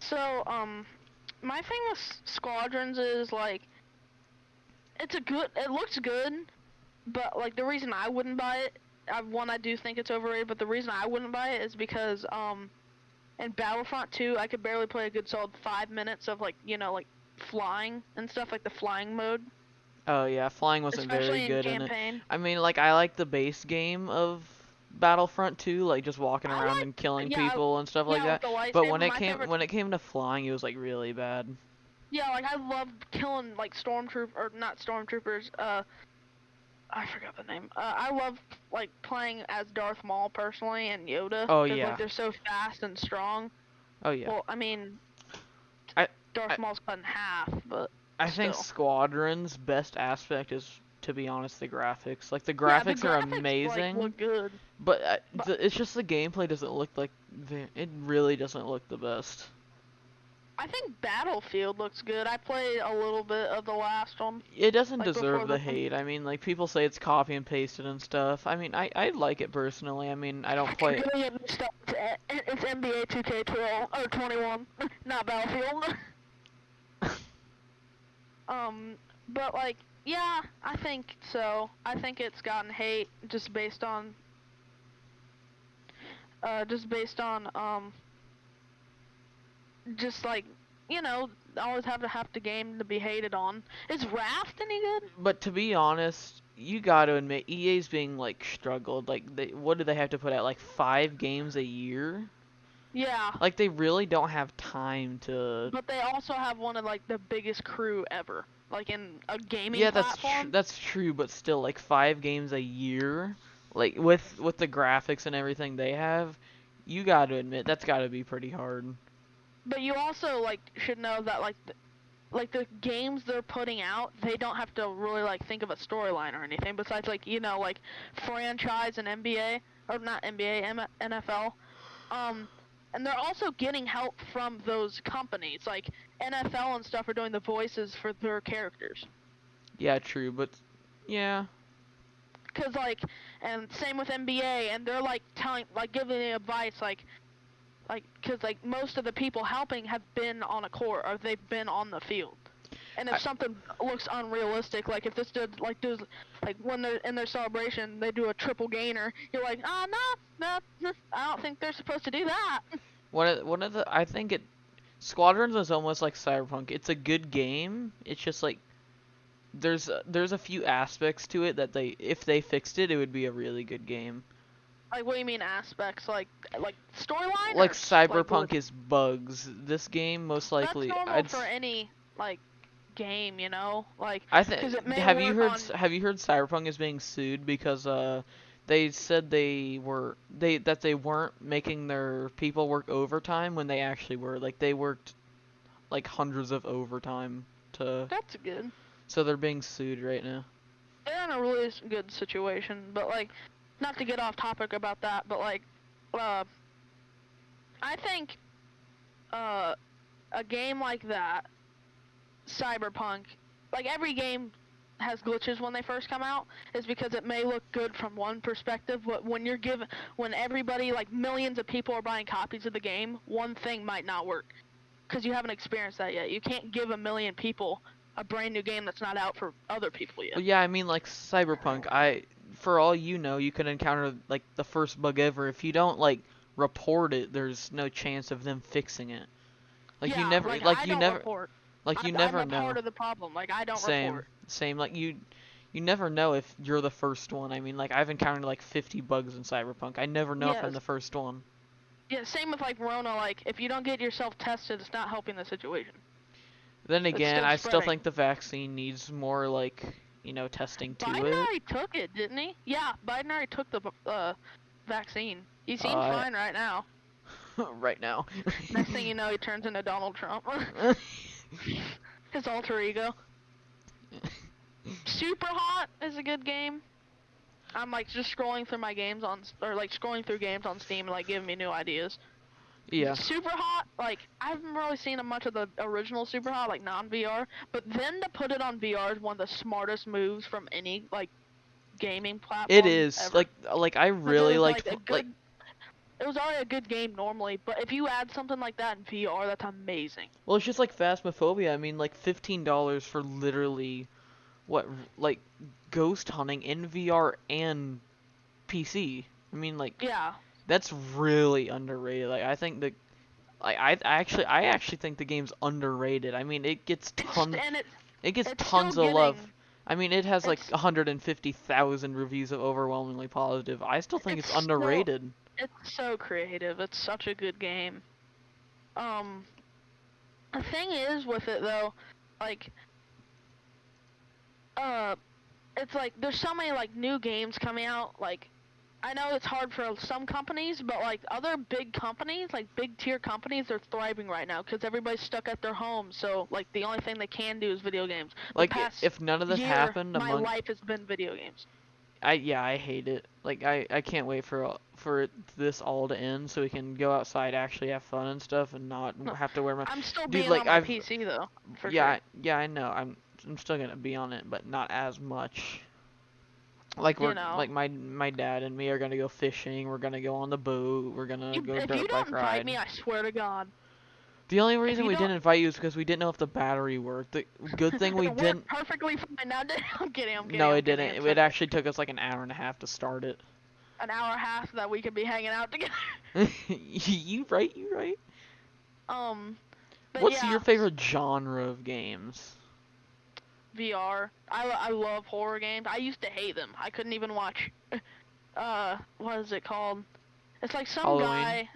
So, my thing with Squadrons is like, it looks good, but like the reason I wouldn't buy it, I do think it's overrated, but the reason I wouldn't buy it is because in Battlefront 2, I could barely play a good solid 5 minutes of like, like flying and stuff, like the flying mode, Oh yeah, flying wasn't very especially in good in it. campaign. I mean, like I like the base game of Battlefront 2, like just walking I around and like, killing people and stuff like yeah, with that. the But lightsaber, when it my came favorite. when it came to flying, it was like really bad. Yeah, like I loved killing like or not stormtroopers. I forgot the name. I love like playing as Darth Maul personally and Yoda Oh because like yeah. they're so fast and strong. Oh yeah. Well, I mean, I Darth I Maul's cut in half, but I think still. Squadron's best aspect is, to be honest, the graphics. Like the Yeah, the graphics are graphics like amazing, look good, but but it's just the gameplay doesn't look like it really doesn't look the best. I think Battlefield looks good. I played a little bit of the last one, It doesn't like before deserve the this one. hate. I mean, like people say it's copy and pasted and stuff. I mean, I like it personally. I mean, I don't You're play. getting it mixed up. It's NBA 2K12 or 21, not Battlefield. Um, but like, yeah, I think so. I think it's gotten hate just based on, just like, always have to game to be hated on. Is Raft any good? But to be honest, you got to admit EA's being like struggled. Like what do they have to put out, like 5 games a year? Yeah, Like they really don't have time to. but they also have one of like the biggest crew ever, like in a gaming Yeah, platform. that's true, but still, like 5 games a year, like with the graphics and everything they have, you got to admit that's got to be pretty hard. But you also like should know that like the games they're putting out, they don't have to really like think of a storyline or anything besides like like franchise and NBA or not NBA NFL. Um, and they're also getting help from those companies like NFL and stuff are doing the voices for their characters. Yeah, true, but yeah, Cause like, and same with NBA, and they're like giving advice cause like most of the people helping have been on a court or they've been on the field. And if I, something looks unrealistic, like if this dude like does like when they're in their celebration, they do a triple gainer, you're like, oh no, I don't think they're supposed to do that. one of the I think it Squadrons is almost like Cyberpunk. It's a good game. It's just like there's a few aspects to it that they if they fixed it, it would be a really good game. Like what do you mean aspects? Like storyline Like or like Cyberpunk glitch? is bugs. This game most That's likely normal for any like game, like I because it think may work on. have you heard Cyberpunk is being sued because they said they weren't making their people work overtime when they actually were, like they worked like hundreds of overtime to, That's good. so they're being sued right now. They're in a really good situation, but like, not to get off topic about that, but like, uh, I think uh, a game like that, Cyberpunk, like every game has glitches when they first come out, is because it may look good from one perspective, but when everybody, like millions of people are buying copies of the game, one thing might not work, because you haven't experienced that yet. You can't give a million people a brand new game that's not out for other people yet. Well, yeah, I mean like Cyberpunk, for all you know, you could encounter like the first bug ever. If you don't like report it, there's no chance of them fixing it. Like you Yeah, never like like I you don't never report. like you I'm never a part know. of the problem. Like I don't Same, report. same. Like you never know if you're the first one. I mean, like I've encountered like 50 bugs in Cyberpunk. I never know if I'm Yes. the first one. Yeah, same with like Rona, like if you don't get yourself tested, it's not helping the situation. Then It's again, still I still spreading. think the vaccine needs more like, testing to Biden it. already took it, didn't he? Yeah, Biden already took the vaccine. He seems Uh, fine right now. right now. Next thing you know, he turns into Donald Trump. His alter ego. Super Hot is a good game. I'm like just scrolling through my games or like scrolling through games on Steam, like giving me new ideas. Yeah. Super Hot, like I haven't really seen much of the original Super Hot, like non-VR, but then to put it on VR is one of the smartest moves from any like gaming It platform is ever. like I Because it really was liked like a like good, It was already a good game normally, but if you add something like that in VR, that's amazing. Well, it's just like Phasmophobia. I mean, like $15 for literally what, like ghost hunting in VR and PC. I mean, like Yeah. that's really underrated. Like I think the I actually think the game's underrated. I mean, it gets It's still tons of love. getting I mean, it has like it's 150,000 reviews of overwhelmingly positive. I still think it's still underrated. it's so creative. It's such a good game. Um the thing is with it though, like uh it's like there's so many like new games coming out. Like I know it's hard for some companies, but like other big companies, like big tier companies, they're thriving right now because everybody's stuck at their homes. So like the only thing they can do is video games. The Like past if none of this year, happened my among life has been video games. I hate it. Like I can't wait for this all to end so we can go outside, actually have fun and stuff, and not No, have to wear my I'm still dude. being Like on my I've PC though, for yeah sure. yeah I know I'm still gonna be on it, but not as much. Like You we're know, like my dad and me are gonna go fishing. We're gonna go on the boat. We're gonna go if you dirt don't bike invite ride. me, I swear to God, The only if reason you we don't, didn't invite you is because we didn't know if the battery worked. The good thing we it worked didn't. perfectly fine. Now, I'm kidding. I'm kidding. No, I'm it kidding. didn't. It's It actually took us like an hour and a half to start it. an hour and a half that we could be hanging out together. You right? You right? Um, but What's your yeah, favorite genre of games? VR. I love horror games. I used to hate them. I couldn't even watch. What is it called? It's like some Halloween. guy.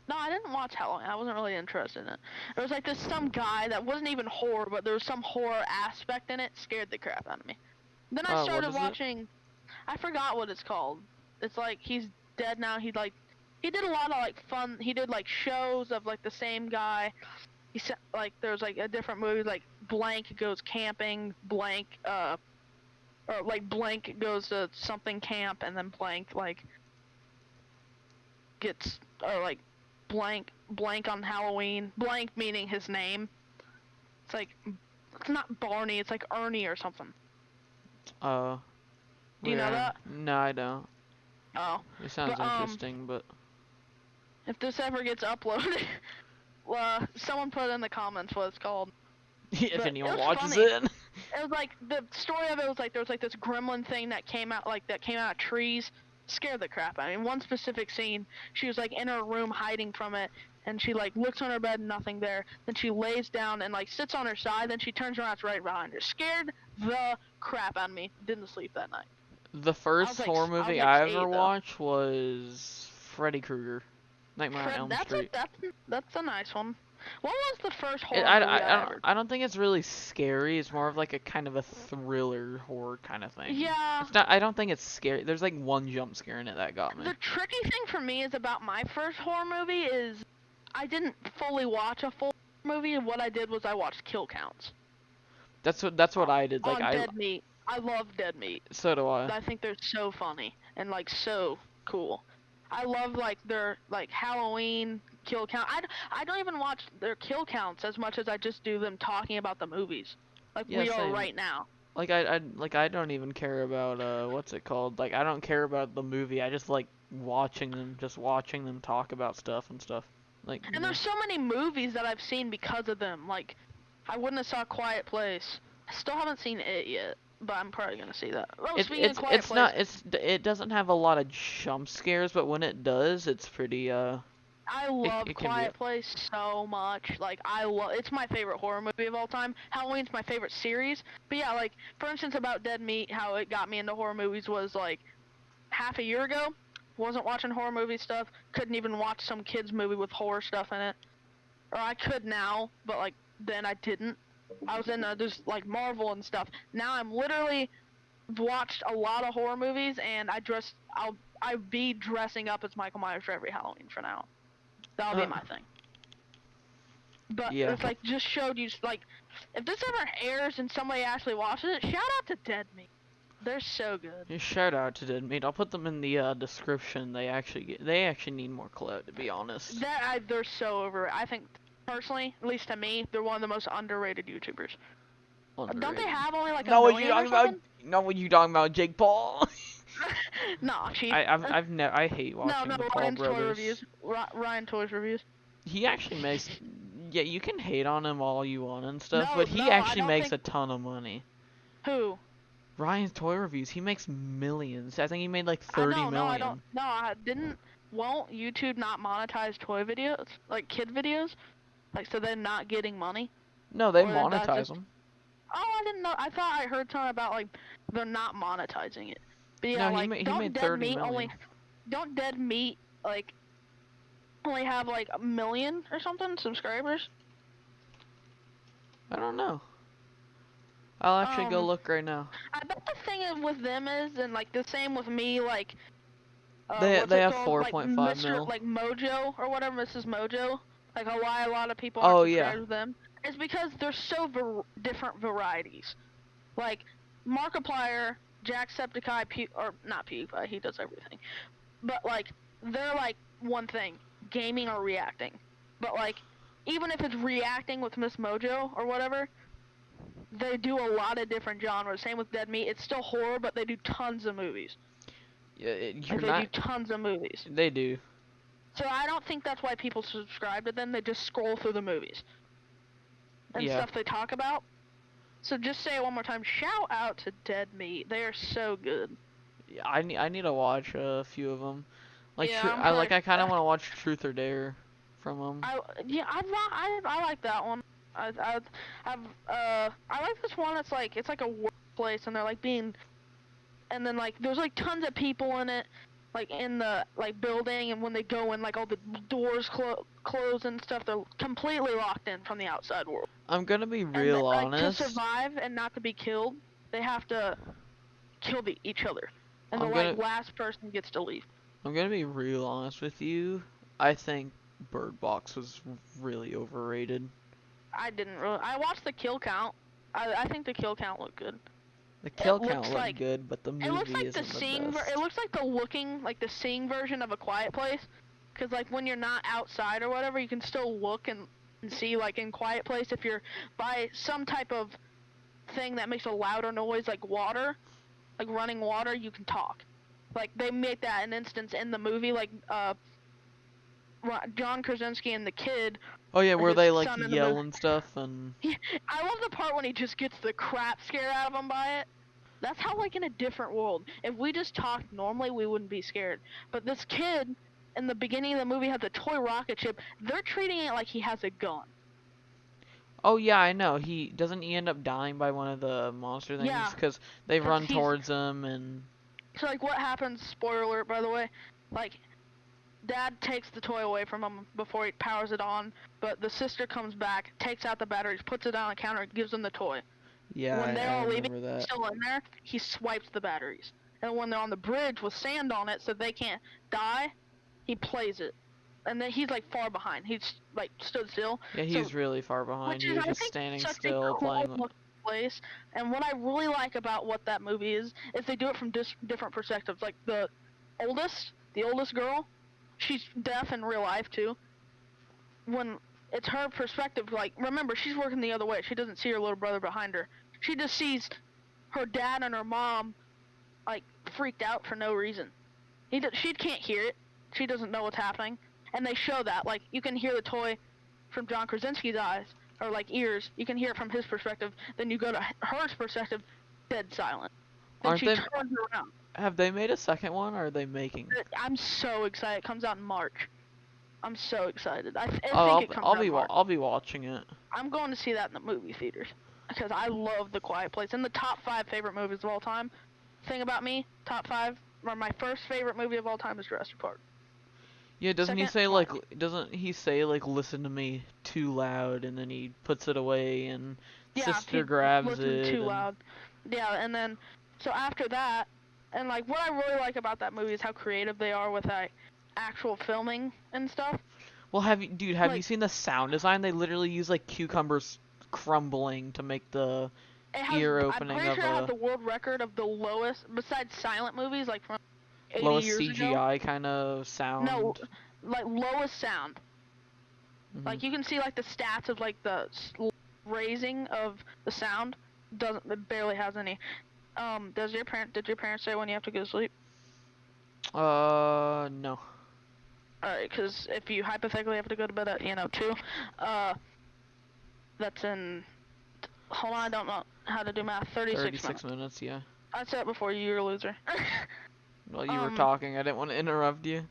No, I didn't watch Halloween. I wasn't really interested in it. There was like this some guy that wasn't even horror, but there was some horror aspect in it. Scared the crap out of me. Then I What started is it? watching. I forgot what it's called. It's like he's dead now. He did a lot of like fun. He did like shows of like the same guy. He said like there's like a different movie like blank goes camping, blank or like blank goes to something camp, and then blank like gets or like blank on Halloween, blank meaning his name. It's like it's not Barney, it's like Ernie or something. Uh, Do you know yeah. that? No, I don't. Oh, It sounds but interesting, but if this ever gets uploaded, someone put in the comments what it's called. if But anyone it was watches funny. it. It was like the story of it was like there was like this gremlin thing that came out of trees, scared the crap out of me. In one specific scene, she was like in her room hiding from it, and she like looks on her bed, nothing there. Then she lays down and like sits on her side. Then she turns around, it's right behind her. Scared the crap out of me. Didn't sleep that night. The first like, horror I was movie like I 8 ever though. watched was Freddy Krueger, Nightmare on Fred, Elm Street. that's a nice one. What was the first It, horror movie I ever? I don't think it's really scary. It's more of like a kind of a thriller horror kind of thing. Yeah. It's not. I don't think it's scary. There's like one jump scare in it that got me. The tricky thing for me is about my first horror movie is I didn't fully watch a full movie, and what I did was I watched kill counts. That's what I did. Like On Dead Meat. I love Dead Meat. So do I. I think they're so funny and like so cool. I love like their like Halloween kill count. I don't even watch their kill counts as much as I just do them talking about the movies, like Yeah, we are same. right now. Like I don't even care about what's it called? Like I don't care about the movie. I just like watching them talk about stuff and stuff. Like you And know. there's so many movies that I've seen because of them. Like I wouldn't have saw Quiet Place. I still haven't seen it yet, but I'm probably gonna see that. Oh, speaking of Quiet Place, it doesn't have a lot of jump scares, but when it does, it's pretty I love it can be Quiet Place so much. Like it's my favorite horror movie of all time. Halloween's my favorite series. But yeah, like for instance about Dead Meat, how it got me into horror movies was like half a year ago. Wasn't watching horror movie stuff. Couldn't even watch some kids movie with horror stuff in it. Or I could now, but like then I didn't. I was in just like Marvel and stuff. Now I'm literally watched a lot of horror movies, and I'll be dressing up as Michael Myers for every Halloween for now. That'll be my thing. But Yeah. it's like just showed you like if this ever airs and somebody actually watches it, shout out to Dead Meat. They're so good. Just shout out to Dead Meat. I'll put them in the description. They actually need more clout, to be honest. They're so over. I think personally, at least to me, they're one of the most underrated YouTubers. Underrated. Don't they have only like a Know what million you or talking about? something? Know what you talking about, Jake Paul? Nah, Chief. I hate No, watching no, the Paul Ryan's toy brothers. reviews. Ryan Toys reviews. He actually makes, yeah, you can hate on him all you want and stuff, No, but he no, I actually don't makes think. a ton of money. Who? Ryan's toy reviews, he makes millions. I think he made like I 30 don't. No, I don't. million. No, I didn't. Won't YouTube not monetize toy videos, like kid videos, like so they're not getting money? No, they Or that's monetize just. them. Oh, I didn't know. I thought I heard something about like they're not monetizing it. But yeah, No, like he don't made Dead 30 Meat only. million. Don't Dead Meat like only have like 1 million or something subscribers? I don't know. I'll actually go Um, look right now. I bet the thing with them is, and like the same with me, like what's They it have called, like 4.5 Mr. mil. like Mojo or whatever, Mrs. Mojo, like why a lot of people aren't Oh yeah. subscribed to them is because they're so different varieties. Like Markiplier, Jacksepticeye, or not PewDiePie, he does everything, but like they're like one thing, gaming or reacting. But like even if it's reacting with Miss Mojo or whatever, they do a lot of different genres. Same with Dead Meat. It's still horror, but they do tons of movies. Yeah, Like they do tons of movies. They do. So I don't think that's why people subscribe to them. They just scroll through the movies and Yeah. stuff they talk about. So just say it one more time. Shout out to Dead Meat. They are so good. Yeah, I need to watch a few of them. Like Yeah, I'm I probably. kind of want to watch Truth or Dare from them. I like that one. I like this one. It's like a workplace, and they're like being, and then like there's like tons of people in it, like in the like building, and when they go in, like all the doors close and stuff, they're completely locked in from the outside world. I'm gonna be And real like honest. to survive and not to be killed, they have to kill each other, and the like last person gets to leave. I'm gonna be real honest with you. I think Bird Box was really overrated. I didn't really. I watched the kill count. I think the kill count looked good. The kill count looked good, but the movie It looks like isn't the seeing. It looks like the seeing version of A Quiet Place, because like when you're not outside or whatever, you can still look and see like in Quiet Place if you're by some type of thing that makes a louder noise like water, like running water, you can talk. Like they make that an instance in the movie, like John Krasinski and the kid. Oh yeah, where they like yell and stuff and. I love the part when he just gets the crap scared out of him by it. That's how, like, in a different world, if we just talked normally, we wouldn't be scared. But this kid, in the beginning of the movie, had the toy rocket ship. They're treating it like he has a gun. Oh yeah, I know. He end up dying by one of the monster things because they run towards him and. So like, what happens? Spoiler alert, by the way. Like, Dad takes the toy away from him before he powers it on, but the sister comes back, takes out the batteries, puts it on the counter, and gives him the toy. Yeah, when they're all leaving, that. still in there, he swipes the batteries. And when they're on the bridge with sand on it so they can't die, he plays it. And then he's like far behind. He's like stood still. Yeah, he's really far behind. He was just standing still playing. Place. And what I really like about what that movie is they do it from different perspectives. Like the oldest girl, she's deaf in real life too. When it's her perspective, like, remember, she's working the other way. She doesn't see her little brother behind her. She just sees her dad and her mom, like, freaked out for no reason. She can't hear it. She doesn't know what's happening. And they show that. Like, you can hear the toy from John Krasinski's eyes, or, like, ears. You can hear it from his perspective. Then you go to her perspective, dead silent. Then she turns around. Have they made a second one, or are they making? I'm so excited. It comes out in March. I'm so excited. I think it comes out I'll be watching it. I'm going to see that in the movie theaters because I love The Quiet Place. In the top 5 favorite movies of all time. Thing about me, top 5, or my first favorite movie of all time is Jurassic Park. Yeah, doesn't he say like listen to me too loud, and then he puts it away and sister grabs it. Too loud. Yeah, and then so after that, and like what I really like about that movie is how creative they are with like actual filming and stuff. Well, have you seen the sound design? They literally use like cucumbers crumbling to make the ear opening. I'm pretty sure it has the world record of the lowest, besides silent movies, like from 80 lowest years CGI ago. kind of sound. No, like lowest sound. Mm-hmm. Like you can see like the stats of like the raising of the sound. It barely has any. Did your parents say when you have to go to sleep? No. Alright, because if you hypothetically have to go to bed at 2, that's in. Hold on, I don't know how to do math. 36 36 minutes. minutes, yeah. I said it before you're a loser. Well, you were talking. I didn't want to interrupt you.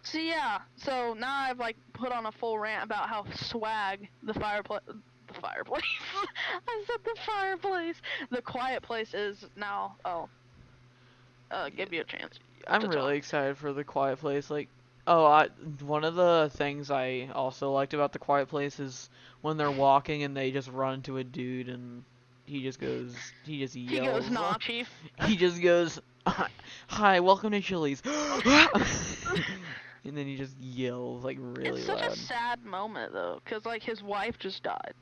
So yeah, so now I've like put on a full rant about how swag the fireplace. I said the fireplace. The quiet place is now. Give you a chance. I'm really excited for The Quiet Place. Like, one of the things I also liked about The Quiet Place is when they're walking and they just run into a dude and he just yells. He goes, nah, chief. He just goes, hi, welcome to Chili's. And then he just yells like really loud. It's such a sad moment though, cause like his wife just died.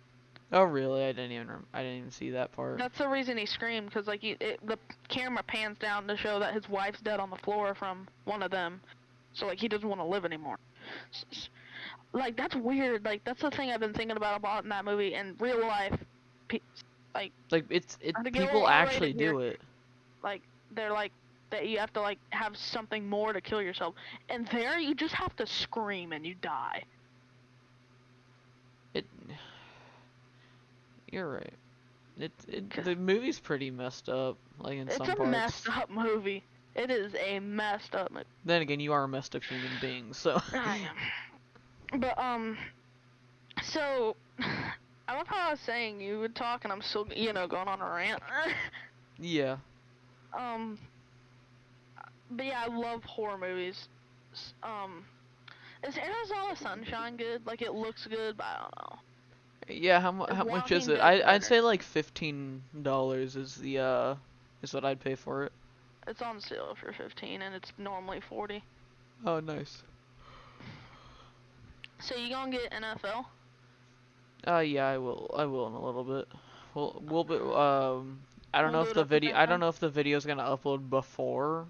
Oh really? I didn't even see that part. That's the reason he screamed, cause like the camera pans down to show that his wife's dead on the floor from one of them, so like he doesn't want to live anymore. Like that's weird. Like that's the thing I've been thinking about a lot in that movie. In real life, people actually do it. Like they're like that you have to like have something more to kill yourself, and there you just have to scream and you die. You're right. The movie's pretty messed up, like in some parts. It's a messed up movie. It is a messed up movie. Then again, you are a messed up human being, so. I am. But so I love how I was saying you would talk, and I'm still going on a rant. Yeah. But yeah, I love horror movies. Is Arizona Sunshine good? Like it looks good, but I don't know. Yeah, how much is it? I'd say like $15 is what I'd pay for it. It's on sale for 15 and it's normally 40. Oh, nice. So you gonna get NFL? Yeah, I will in a little bit. We'll be I don't know if the video's gonna upload before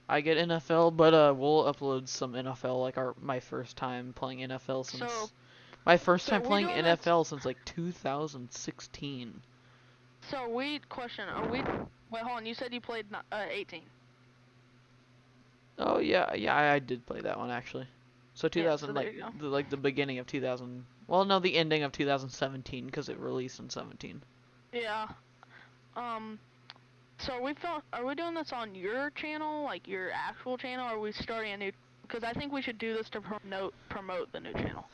I get NFL, but we'll upload some NFL, like my first time playing NFL since my first time playing NFL since like 2016. So wait, wait, hold on, you said you played 18. Oh yeah, I did play that one actually. So 2000, yeah, so like the beginning of 2000. Well, no, the ending of 2017 because it released in 17. Yeah. So are we doing this on your channel, like your actual channel, or are we starting a new? Because I think we should do this to promote the new channel.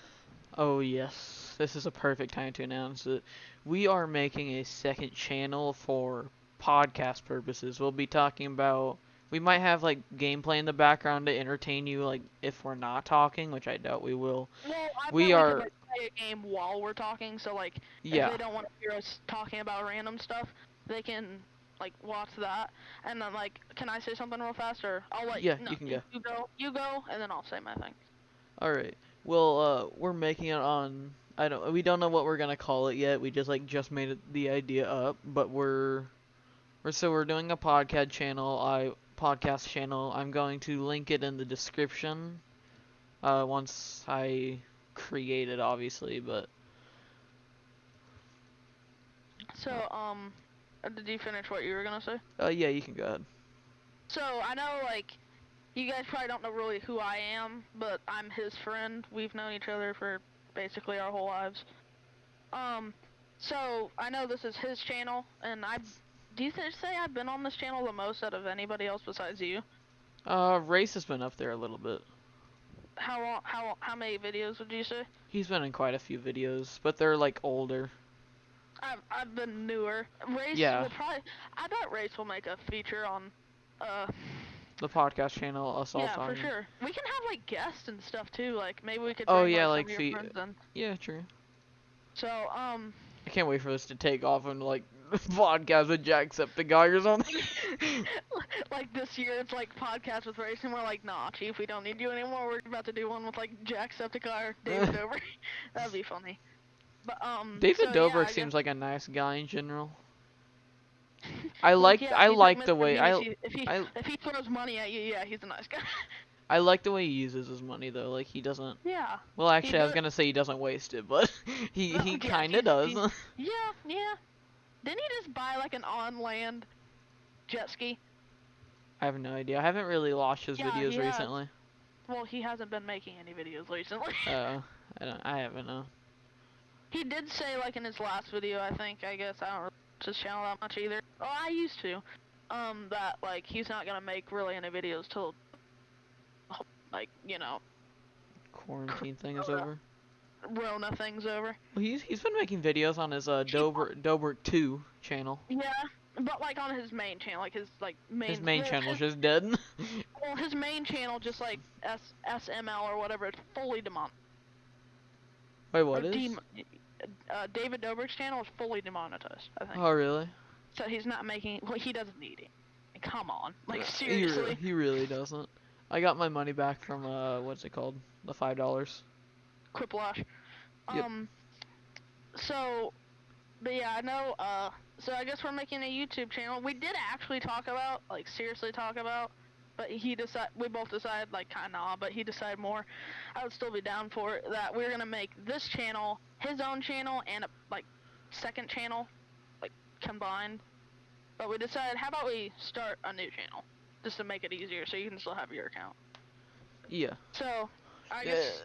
Oh yes, this is a perfect time to announce it. We are making a second channel for podcast purposes. We'll be talking about. We might have like gameplay in the background to entertain you, like if we're not talking, which I doubt we will. Well, we are. Could, like, play a game while we're talking, so like if they don't want to hear us talking about random stuff, they can like watch that, and then like, can I say something real fast, or I'll let you can go. You go, and then I'll say my thing. All right. Well, we're making it on. We don't know what we're gonna call it yet. We just made the idea up, but we're doing a podcast channel. I'm going to link it in the description. Once I create it, obviously, but. So, did you finish what you were gonna say? Yeah, you can go ahead. So, I know, like, you guys probably don't know really who I am, but I'm his friend. We've known each other for basically our whole lives. So, I know this is his channel, and do you say I've been on this channel the most out of anybody else besides you? Race has been up there a little bit. How many videos would you say? He's been in quite a few videos, but they're, like, older. I've been newer. Race will probably. I bet Race will make a feature on, the podcast channel. Us all talking. Yeah, for sure. We can have like guests and stuff too. Like maybe we could. Bring some of your friends in. Yeah, true. So I can't wait for this to take off and like podcast with Jacksepticeye or something. Like this year, it's like podcast with Race, and we're like, nah, Chief, we don't need you anymore. We're about to do one with like Jacksepticeye or David Dobrik. That'd be funny. But David Dobrik seems like a nice guy in general. I like the way if he throws money at you, yeah, he's a nice guy. I like the way he uses his money though. Like he doesn't. Yeah. Well, actually, I was gonna say he doesn't waste it, but he kind of does. Yeah. Didn't he just buy like an on-land jet ski? I have no idea. I haven't really watched his Yeah, videos he has. recently. Well, he hasn't been making any videos recently. I haven't no. He did say, like, in his last video, I think, I guess, I don't really watch his channel that much either. Oh, I used to. That, like, he's not gonna make really any videos till, like, you know, Quarantine thing is Corona. over. Rona thing's over. Well, he's been making videos on his Dobrik 2 channel. Yeah, but, like, on his main channel, like, his, like, main... His main well, channel's his, just dead. well, his main channel, just, like, SML or whatever, it's fully demonetized. Wait, what is? David Dobrik's channel is fully demonetized, I think. Oh, really? So he's not making... Well, he doesn't need it. Come on. Like, He seriously. he really doesn't. I got my money back from, what's it called? The $5. Quiplash. Yep. So, but yeah, I know, so I guess we're making a YouTube channel. We did actually talk about, like, seriously talk about, but we both decided, like, kinda, but he decided more, I would still be down for it, that we're gonna make this channel, his own channel, and a, like, second channel, like, combined. But we decided, how about we start a new channel, just to make it easier, so you can still have your account. Yeah. So, I guess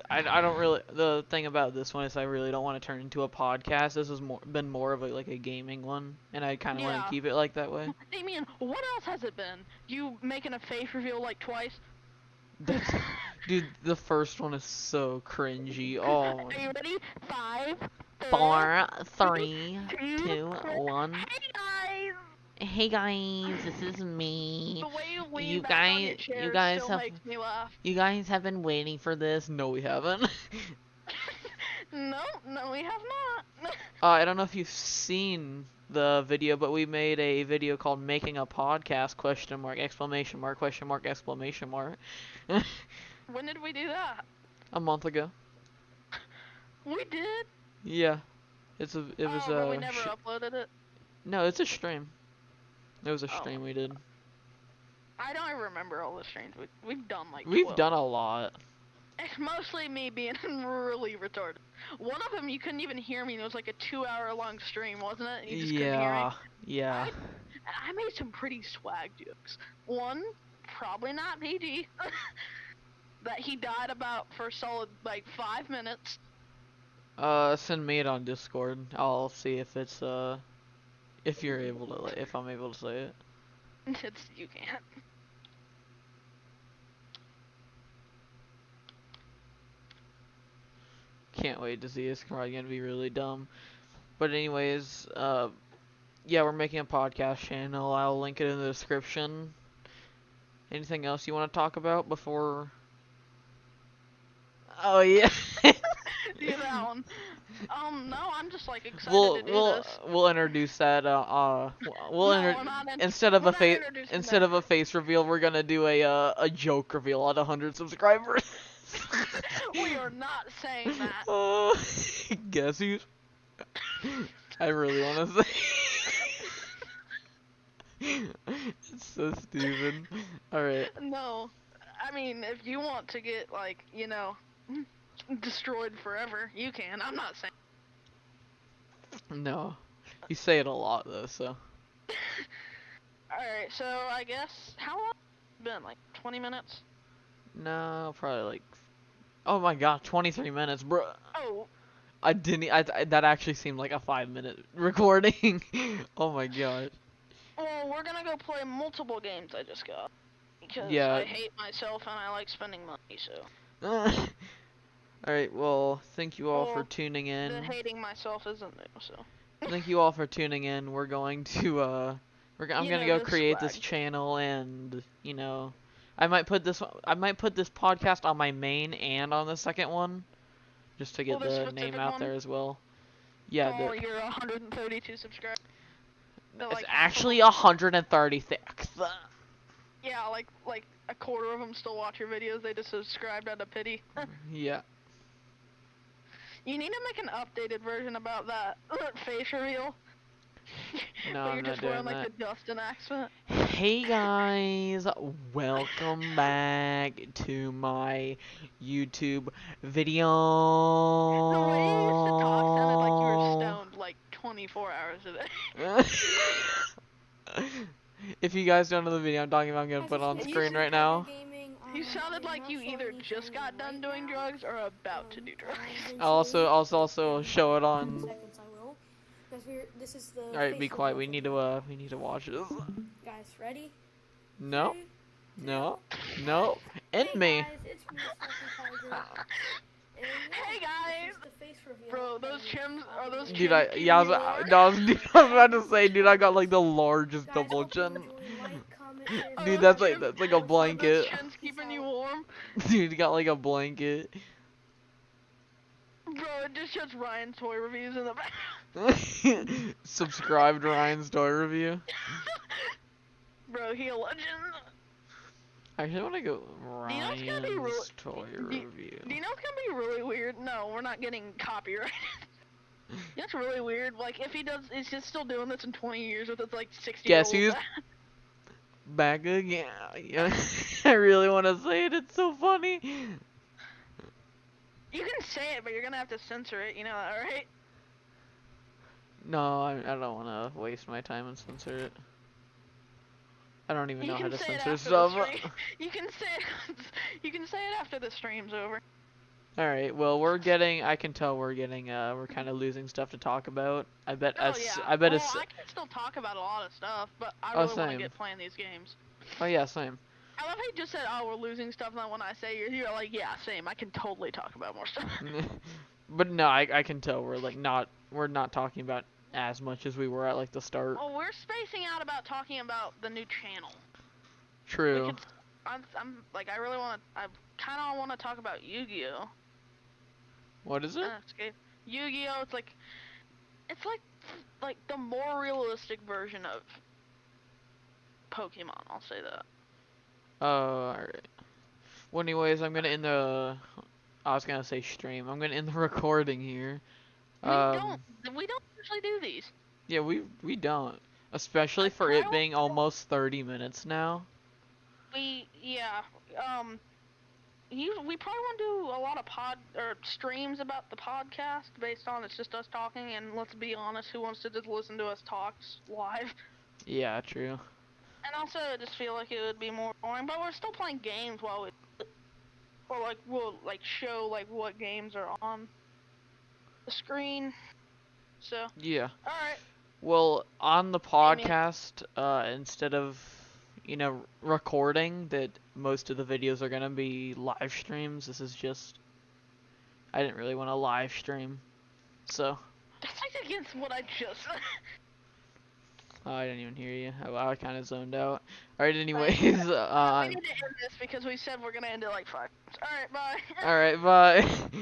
I don't really, the thing about this one is I really don't want to turn into a podcast. This has been more of a gaming one, and I kind of want Yeah. to keep it like that way. Damien, what else has it been? You making a face reveal like twice? That's, dude, the first one is so cringy. Oh, Are you ready? 5, 4, 3, 2, 2, 1. Hey guys! Hey guys, this is me. The way you lean You back on your guys- chair you guys still have- makes me laugh. You guys have been waiting for this. No, we haven't. No, we have not. I don't know if you've seen the video, but we made a video called "Making a Podcast?" Exclamation mark, question mark, exclamation mark. When did we do that? A month ago. We did. Yeah. It was but we never uploaded it. No, it's a stream. It was a Oh. stream we did. I don't even remember all the streams we've done. Like We've 12. done a lot. It's mostly me being really retarded. One of them, you couldn't even hear me, and it was like a 2-hour-long stream, wasn't it? You just couldn't hear me. Yeah. I made some pretty swag jokes. One, probably not PG, that he died about for a solid, like, 5 minutes. Send me it on Discord. I'll see if it's, if you're able to, if I'm able to say it. You can't. Can't wait to see. It's probably gonna be really dumb. But anyways, yeah, we're making a podcast channel. I'll link it in the description. Anything else you want to talk about before? Oh yeah. Do that one. No, I'm just like excited to do this. We'll introduce that. Instead of a face reveal, we're gonna do a joke reveal at 100 subscribers. We are not saying that. Guess who's? I really want to say. It's so stupid. All right. No, I mean, if you want to get, like, you know, destroyed forever, you can. I'm not saying. No, you say it a lot though, so. Alright, so I guess, how long has it been? Like 20 minutes? No, probably like. Oh my god, 23 minutes, bro. Oh. I didn't. That actually seemed like a 5-minute recording. Oh my god. Well, we're gonna go play multiple games I just got. Because Yeah. I hate myself and I like spending money, so. Alright, well, thank you all for Well, tuning The in. hating myself isn't new, so. Thank you all for tuning in. We're going to, I'm You gonna know, go the create this swag. channel and, you know, I might put this podcast on my main and on the second one. Just to get Well, the the specific name out one? there as well. Yeah, Oh, you're 132 subscribers. it's actually 136. Yeah, like a quarter of them still watch your videos. They just subscribed out of pity. Yeah. You need to make an updated version about that face reveal. No, Where I'm you're not just wearing doing like that. the Dustin accent. Hey guys, welcome back to my YouTube video. The way you used to talk sounded like you were stoned like 24 hours a day. If you guys don't know the video I'm talking about, I'm gonna Guys, put it if on you screen see right now. gaming, You sounded I'm like not you showing either anything just got done right doing now. drugs or about to do drugs. I'll also show it 10 on. seconds I will. Because this is the All right, be face quiet. reveal We need to watch this. Guys, ready? No, 3, no, 2, no. 1. End Hey me. guys, it's me, Fluffy Tiger. And Hey this guys! is the face reveal Bro, those that chims are those Dude, chims I keeping yeah, you warm? dude, I was about to say, dude, I got like the largest Guys, double hope you chin. enjoy. Like, comment, share, Are Dude, those that's chims- like a Are those blanket. chins Peace keeping you out. warm? Dude, got like a blanket. Bro, it just shows Ryan toy reviews in the back. Subscribe to Ryan's toy review. Bro, he a legend. I actually want to go Do you know what's gonna be Ryan's toy do- review. Do you know what's gonna be really weird? No, we're not getting copyrighted. That's really weird. Like, if he does, is he still doing this in 20 years with his, like, 60 Guess year who's back again? Yeah, I really want to say it. It's so funny. You can say it, but you're gonna have to censor it, you know that, right? No, I don't want to waste my time and censor it. I don't even You know how can to say it censor after the stuff. stream. You can say it. You can say it after the stream's over. Alright, well, I can tell we're kind of losing stuff to talk about. I bet Oh yeah. I bet well, it's, I can still talk about a lot of stuff, but I Oh, really want to same. get playing these games. oh yeah, same. I love how you just said, "Oh, we're losing stuff," and then when I say you're like, "Yeah, same. I can totally talk about more stuff." But no, I can tell we're not talking about as much as we were at like the start. Well, we're spacing out about talking about the new channel. True. We could, I'm like, I really want to. I kind of want to talk about Yu-Gi-Oh. What is it? Okay. Yu-Gi-Oh. It's like the more realistic version of Pokemon. I'll say that. Alright. Well, anyways, I was gonna say stream. I'm gonna end the recording here. We don't usually do these. Yeah, we don't. Especially Like, for I it don't- being almost 30 minutes now. We we probably want to do a lot of streams about the podcast based on it's just us talking, and let's be honest, who wants to just listen to us talk live? Yeah, true. And also, I just feel like it would be more boring, but we're still playing games while or like we'll like show like what games are on the screen. So, Yeah. all right. Well, on the I mean- podcast, instead of, recording that most of the videos are gonna be live streams, this is just, I didn't really want to live stream, so, That's like against what I just. oh, I didn't even hear you. I kind of zoned out. Alright, anyways, we need to end this because we said we're gonna end it like 5 minutes. All right, bye. alright, bye.